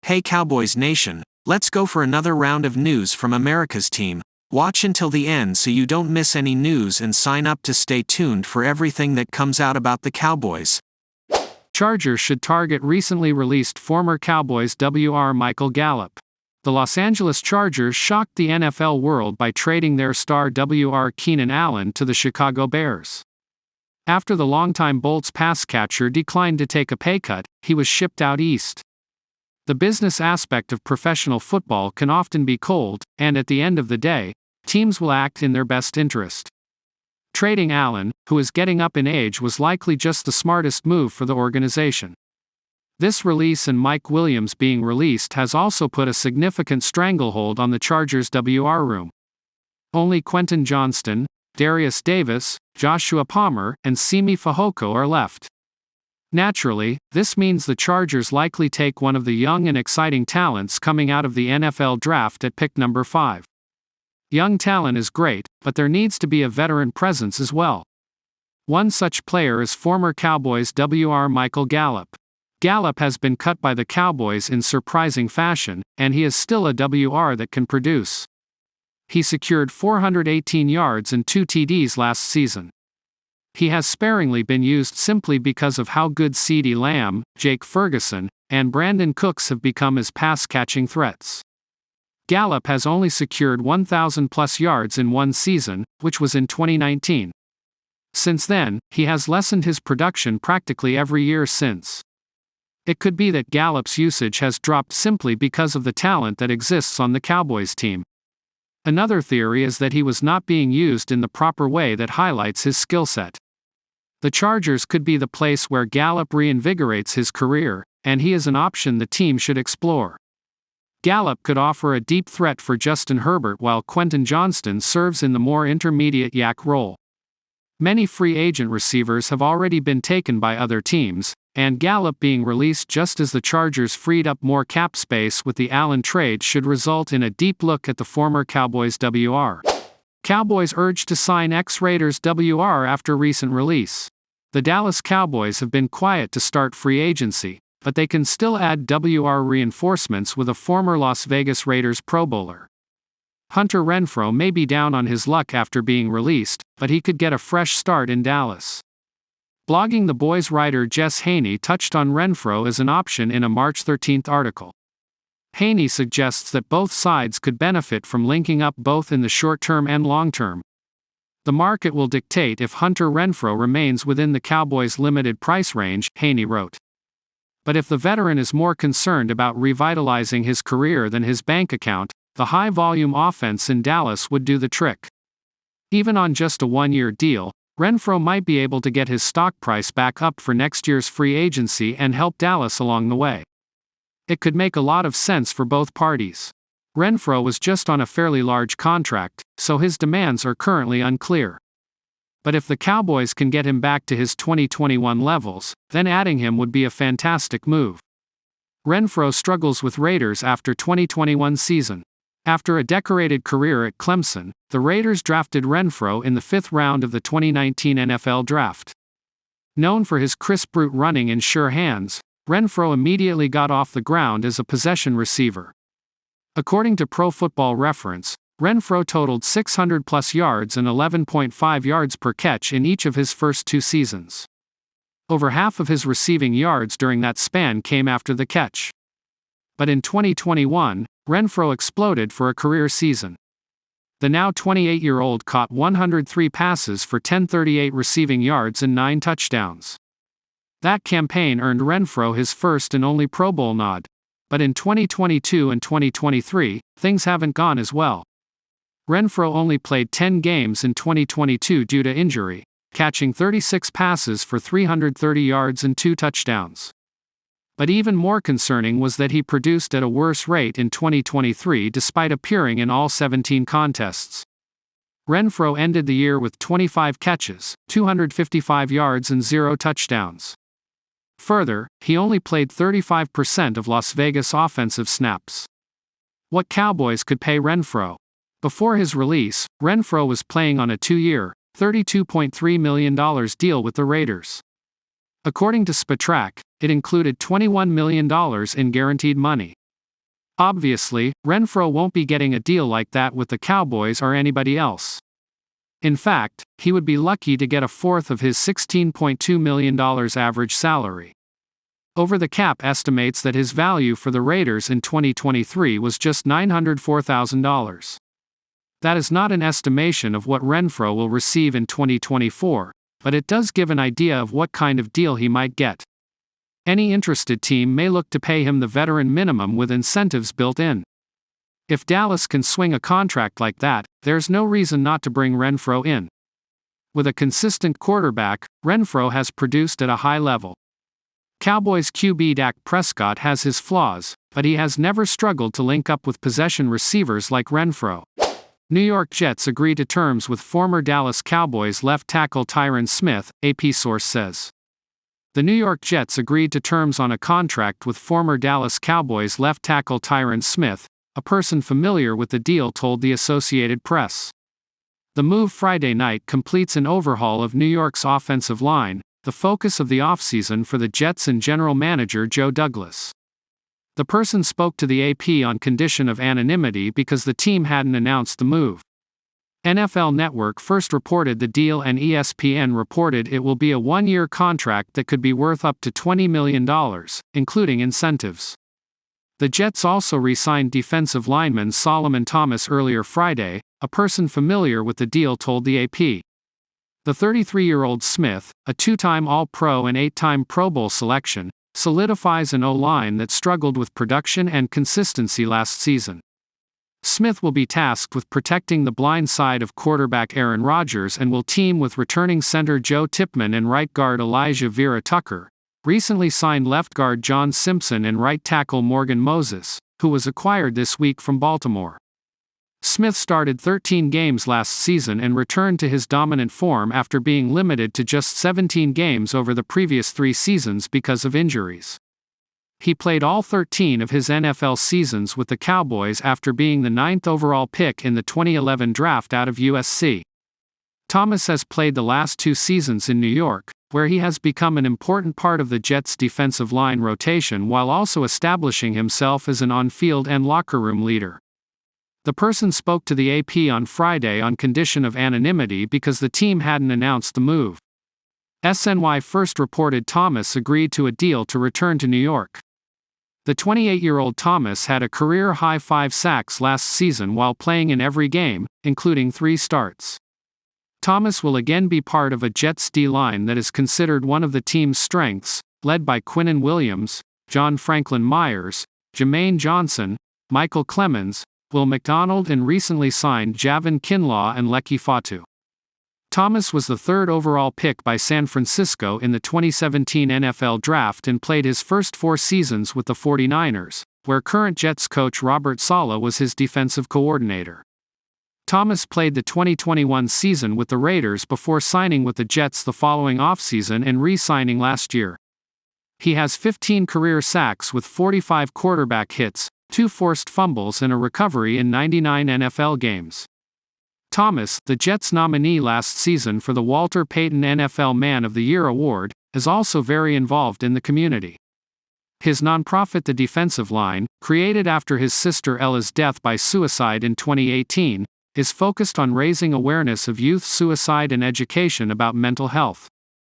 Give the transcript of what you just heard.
Hey Cowboys Nation, let's go for another round of news from America's team. Watch until the end so you don't miss any news and sign up to stay tuned for everything that comes out about the Cowboys. Chargers should target recently released former Cowboys WR Michael Gallup. The Los Angeles Chargers shocked the NFL world by trading their star WR Keenan Allen to the Chicago Bears. After the longtime Bolts pass catcher declined to take a pay cut, he was shipped out east. The business aspect of professional football can often be cold, and at the end of the day, teams will act in their best interest. Trading Allen, who is getting up in age, was likely just the smartest move for the organization. This release and Mike Williams being released has also put a significant stranglehold on the Chargers' WR room. Only Quentin Johnston, Darius Davis, Joshua Palmer, and Simi Fehoko are left. Naturally, this means the Chargers likely take one of the young and exciting talents coming out of the NFL draft at pick number 5. Young talent is great, but there needs to be a veteran presence as well. One such player is former Cowboys WR Michael Gallup. Gallup has been cut by the Cowboys in surprising fashion, and he is still a WR that can produce. He secured 418 yards and 2 TDs last season. He has sparingly been used simply because of how good CeeDee Lamb, Jake Ferguson, and Brandon Cooks have become as pass-catching threats. Gallup has only secured 1,000-plus yards in one season, which was in 2019. Since then, he has lessened his production practically every year since. It could be that Gallup's usage has dropped simply because of the talent that exists on the Cowboys team. Another theory is that he was not being used in the proper way that highlights his skill set. The Chargers could be the place where Gallup reinvigorates his career, and he is an option the team should explore. Gallup could offer a deep threat for Justin Herbert while Quentin Johnston serves in the more intermediate yak role. Many free agent receivers have already been taken by other teams, and Gallup being released just as the Chargers freed up more cap space with the Allen trade should result in a deep look at the former Cowboys WR. Cowboys urged to sign ex-Raiders WR after recent release. The Dallas Cowboys have been quiet to start free agency, but they can still add WR reinforcements with a former Las Vegas Raiders Pro Bowler. Hunter Renfrow may be down on his luck after being released, but he could get a fresh start in Dallas. Blogging the Boys writer Jess Haney touched on Renfrow as an option in a March 13 article. Haney suggests that both sides could benefit from linking up both in the short term and long term. The market will dictate if Hunter Renfrow remains within the Cowboys' limited price range, Haney wrote. But if the veteran is more concerned about revitalizing his career than his bank account, the high-volume offense in Dallas would do the trick. Even on just a one-year deal, Renfrow might be able to get his stock price back up for next year's free agency and help Dallas along the way. It could make a lot of sense for both parties. Renfrow was just on a fairly large contract, so his demands are currently unclear. But if the Cowboys can get him back to his 2021 levels, then adding him would be a fantastic move. Renfrow struggles with Raiders after 2021 season. After a decorated career at Clemson, the Raiders drafted Renfrow in the 5th round of the 2019 NFL Draft. Known for his crisp route running and sure hands, Renfrow immediately got off the ground as a possession receiver. According to Pro Football Reference, Renfrow totaled 600-plus yards and 11.5 yards per catch in each of his first 2 seasons. Over half of his receiving yards during that span came after the catch. But in 2021, Renfrow exploded for a career season. The now 28-year-old caught 103 passes for 1,038 receiving yards and 9 touchdowns. That campaign earned Renfrow his first and only Pro Bowl nod. But in 2022 and 2023, things haven't gone as well. Renfrow only played 10 games in 2022 due to injury, catching 36 passes for 330 yards and 2 touchdowns. But even more concerning was that he produced at a worse rate in 2023 despite appearing in all 17 contests. Renfrow ended the year with 25 catches, 255 yards and 0 touchdowns. Further, he only played 35% of Las Vegas offensive snaps. What Cowboys could pay Renfrow? Before his release, Renfrow was playing on a 2-year, $32.3 million deal with the Raiders. According to Spotrac, it included $21 million in guaranteed money. Obviously, Renfro won't be getting a deal like that with the Cowboys or anybody else. In fact, he would be lucky to get a fourth of his $16.2 million average salary. Over the Cap estimates that his value for the Raiders in 2023 was just $904,000. That is not an estimation of what Renfro will receive in 2024, but it does give an idea of what kind of deal he might get. Any interested team may look to pay him the veteran minimum with incentives built in. If Dallas can swing a contract like that, there's no reason not to bring Renfro in. With a consistent quarterback, Renfro has produced at a high level. Cowboys QB Dak Prescott has his flaws, but he has never struggled to link up with possession receivers like Renfro. New York Jets agree to terms with former Dallas Cowboys left tackle Tyron Smith, AP source says. The New York Jets agreed to terms on a contract with former Dallas Cowboys left tackle Tyron Smith, a person familiar with the deal told the Associated Press. The move Friday night completes an overhaul of New York's offensive line, the focus of the offseason for the Jets and general manager Joe Douglas. The person spoke to the AP on condition of anonymity because the team hadn't announced the move. NFL Network first reported the deal and ESPN reported it will be a one-year contract that could be worth up to $20 million, including incentives. The Jets also re-signed defensive lineman Solomon Thomas earlier Friday, a person familiar with the deal told the AP. The 33-year-old Smith, a two-time All-Pro and eight-time Pro Bowl selection, solidifies an O-line that struggled with production and consistency last season. Smith will be tasked with protecting the blind side of quarterback Aaron Rodgers and will team with returning center Joe Tipman and right guard Elijah Vera Tucker, recently signed left guard John Simpson and right tackle Morgan Moses, who was acquired this week from Baltimore. Smith started 13 games last season and returned to his dominant form after being limited to just 17 games over the previous 3 seasons because of injuries. He played all 13 of his NFL seasons with the Cowboys after being the 9th overall pick in the 2011 draft out of USC. Thomas has played the last 2 seasons in New York, where he has become an important part of the Jets' defensive line rotation while also establishing himself as an on-field and locker room leader. The person spoke to the AP on Friday on condition of anonymity because the team hadn't announced the move. SNY first reported Thomas agreed to a deal to return to New York. The 28-year-old Thomas had a career-high 5 sacks last season while playing in every game, including 3 starts. Thomas will again be part of a Jets D-line that is considered one of the team's strengths, led by Quinnen Williams, John Franklin Myers, Jermaine Johnson, Michael Clemens, Will McDonald and recently signed Javon Kinlaw and Leki Fatu. Thomas was the 3rd overall pick by San Francisco in the 2017 NFL Draft and played his first 4 seasons with the 49ers, where current Jets coach Robert Saleh was his defensive coordinator. Thomas played the 2021 season with the Raiders before signing with the Jets the following offseason and re-signing last year. He has 15 career sacks with 45 quarterback hits, 2 forced fumbles and a recovery in 99 NFL games. Thomas, the Jets nominee last season for the Walter Payton NFL Man of the Year award, is also very involved in the community. His nonprofit The Defensive Line, created after his sister Ella's death by suicide in 2018, is focused on raising awareness of youth suicide and education about mental health.